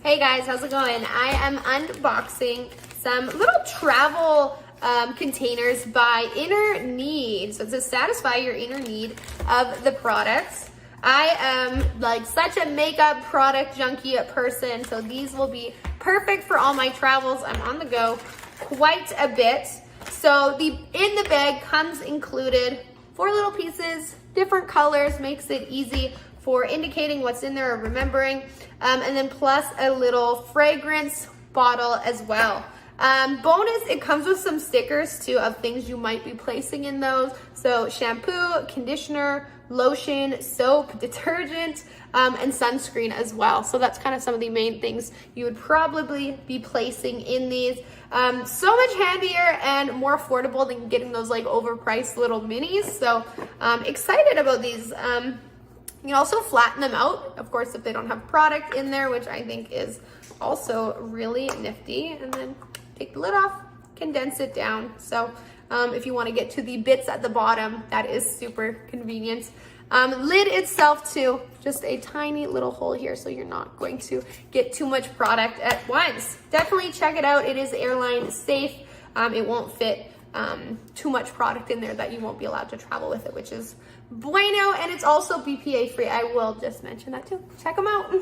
Hey guys, how's it going? I am unboxing some little travel containers by Inner Need. So it's to satisfy your inner need of the products. I am like such a makeup product junkie person, so these will be perfect for all my travels. I'm on the go quite a bit. So in the bag comes included 4 little pieces, different colors, makes it easy for indicating what's in there or remembering, and then plus a little fragrance bottle as well. Bonus, it comes with some stickers too of things you might be placing in those. So shampoo, conditioner, lotion, soap, detergent, and sunscreen as well. So that's kind of some of the main things you would probably be placing in these. So much handier and more affordable than getting those like overpriced little minis. So excited about these. You can also flatten them out, of course, if they don't have product in there, which I think is also really nifty. And then take the lid off, condense it down. So if you want to get to the bits at the bottom, that is super convenient. Lid itself too, just a tiny little hole here, so you're not going to get too much product at once. Definitely check it out. It is airline safe. It won't fit too much product in there that you won't be allowed to travel with it, which is bueno, and it's also BPA free. I will just mention that too. Check them out.